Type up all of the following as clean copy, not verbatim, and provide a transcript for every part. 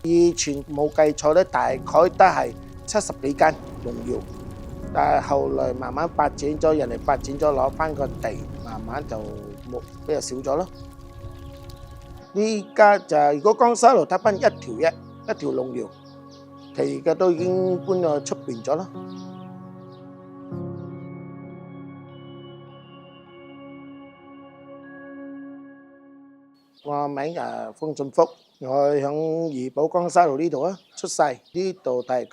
以前冇計錯咧，大概都係70幾間農窯，但係後來慢慢發展咗，人哋發展咗攞翻個地，慢慢就冇比較少咗咯。依家就如果江西路得翻一條農窯，其餘嘅都已經搬咗出邊咗啦。我名方俊福，我響怡保江西路呢度啊出世，呢度大概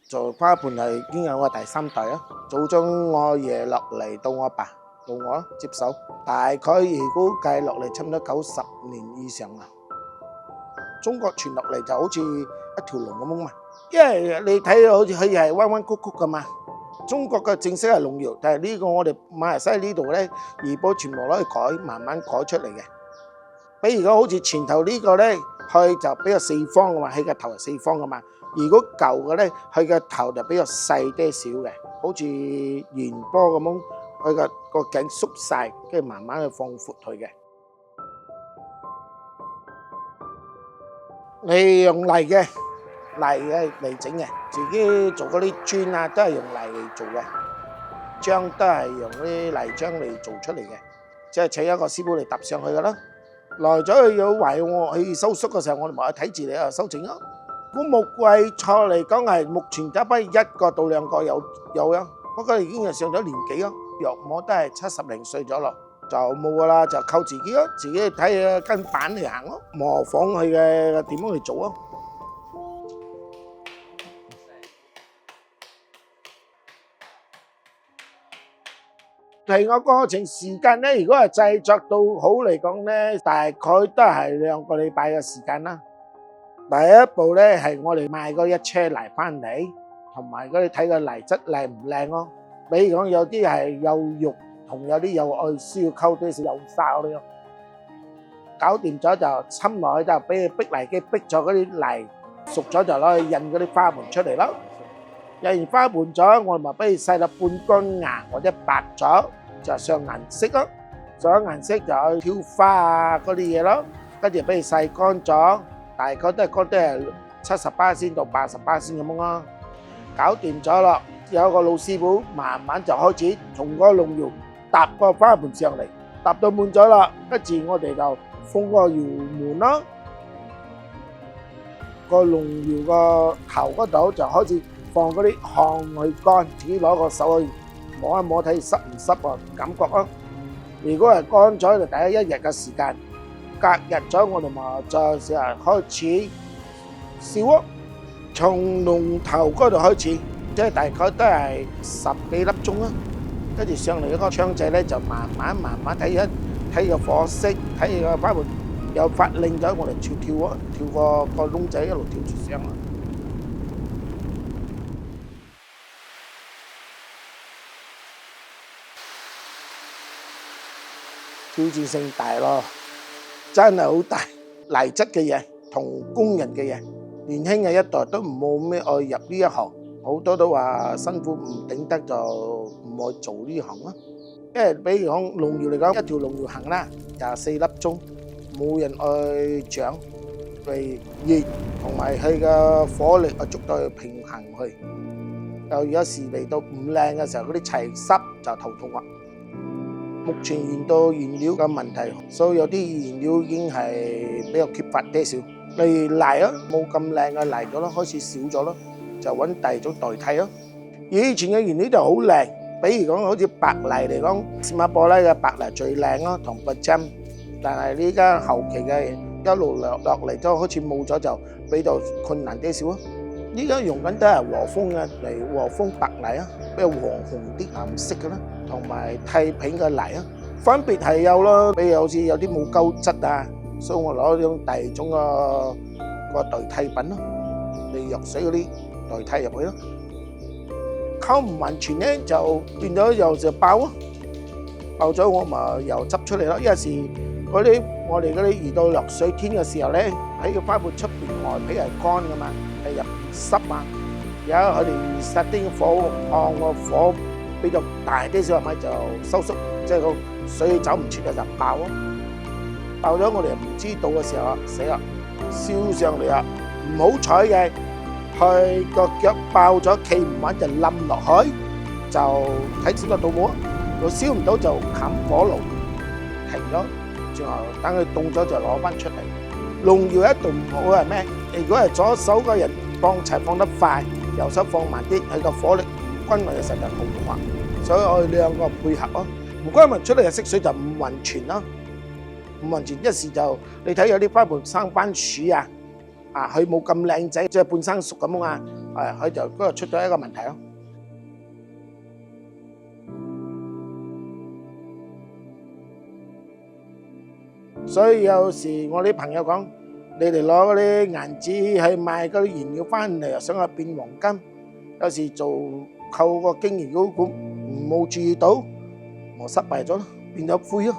做花盆係已經有我第3代啊，祖宗我爺落嚟到我爸到我接手，大概如果計落嚟差唔多90年以上啦。中國傳落嚟就好似一條龍咁嘛，因為你睇好似佢係彎彎曲曲噶嘛。中國嘅正式係農窯，但係呢個我哋馬來西亞呢度咧，怡保全部攞去改，慢慢改出嚟嘅。比如講好似前頭呢個咧，佢就比較四方噶嘛，佢個頭係四方噶嘛。如果舊嘅咧，佢個頭就比較細啲少嘅，好似圓波咁樣，佢個頸縮晒，跟住慢慢去放闊佢嘅。你用泥嚟整嘅，自己做嗰啲磚啊，都係用泥嚟做嘅，漿都係用啲泥漿嚟做出嚟嘅，即係請一個師傅嚟搭上去噶啦。來咗佢有壞我去收縮嘅時候，我哋咪去睇住你啊修整咯。古木貴錯嚟講係目前得翻1個到2個有啊，不過已經係上咗年紀咯，約莫都係70零歲咗咯，就冇噶啦，就靠自己咯，自己睇跟板嚟行咯，模仿佢嘅點樣去做咯。成個過程時間咧，如果係製作到好嚟講咧，大概都係2個禮拜嘅時間啦。第一步咧係我哋買嗰一車泥翻嚟，同埋嗰啲睇個泥質靚唔靚咯。比如講有啲係有肉，同有啲有愛需要溝啲有沙嗰啲咯。搞掂咗就侵落去，就俾佢逼泥機逼咗嗰啲泥熟咗，就攞去印嗰啲花盆出嚟咯。印完花盆咗，我哋咪俾佢細到半乾硬或者白咗，就上顏色咯。上咗顏色就去挑花啊嗰啲嘢咯，跟住俾佢曬乾咗，大概都係乾都係70%到80%咁樣咯。搞掂咗咯，有個老師傅慢慢就開始從嗰個農窯搭個花盆上嚟，搭到滿咗啦，跟住我哋就封個窯門咯。個農窯個頭嗰度就開始放嗰啲烘去乾，自己攞個手去摸一摸睇濕唔濕啊，感覺啊。如果係乾咗就第1日嘅時間，隔日咗我哋咪再開始燒啊。從龍頭嗰度開始，即係大概都係10幾粒鐘啦。跟住上嚟嗰個窗仔咧就慢慢睇個火色，睇個花盆有發令咗，我哋跳啊，跳個窿仔一路跳住上啦。挑戰性大咯，真係好大，泥質嘅嘢同工人嘅嘢，年輕嘅一代都冇咩愛入呢一行，好多都話辛苦唔頂得就唔愛做呢行咯。因為比如講農窯嚟講，一條農窯行啦24粒鐘，冇人愛長，為熱同埋佢嘅火力啊足夠去平衡佢。又有時嚟到唔靚嘅時候，嗰啲齊濕就頭痛啦。目前遇到原料嘅問題，所以有啲原料已經係比較缺乏啲少。例如泥啊，冇咁靚嘅泥咗咯，開始少咗咯，就揾第二種代替咯。以前嘅原料就好靚，比如講好似白泥嚟講，士馬玻璃嘅白泥最靚咯，同個針。但係呢家後期嘅一路落嚟都開始冇咗，就比較困難啲少咯。依家用緊都係和風嘅嚟和風白泥啊，比較黃紅啲顏色嘅啦，同埋替片嘅泥啊，分別係有咯。比如好似有啲冇膠質啊，所以我攞咗第二種個代替品咯，嚟藥水嗰啲代替入去咯。溝唔完全咧就變咗又就爆咯，爆咗我咪又執出嚟咯。有時嗰啲我哋嗰啲遇到落水天嘅時候咧，喺個花盆出邊外皮係乾噶嘛，係入濕啊。有佢哋殺啲火烘個火比較大啲少，咪就收縮，即係個水走唔出就爆咯。爆咗我哋唔知道嘅時候，死啦！燒上嚟啊，唔唔好彩嘅，佢個腳爆咗，企唔穩就冧落去，就睇燒得到冇啊？如果燒唔到就冚火爐停咗，最後等佢凍咗就攞翻出嚟。農藥一度唔好係咩？如果係左手個人放柴放得快，右手放慢啲，佢個火力唔均勻嘅時候就好滑。所以我哋兩個配合咯，唔均勻出嚟嘅色水就唔勻全咯。唔勻全一時就你睇有啲花盆生番薯啊，佢冇咁靚仔，即係半生熟咁啊，佢就嗰度出咗一個問題咯。所以有時我啲朋友講，你哋攞嗰啲銀紙去賣嗰啲原料翻嚟，又想去變黃金，有時做靠個經驗嗰股冇注意到，我失敗咗咯，變咗灰咯。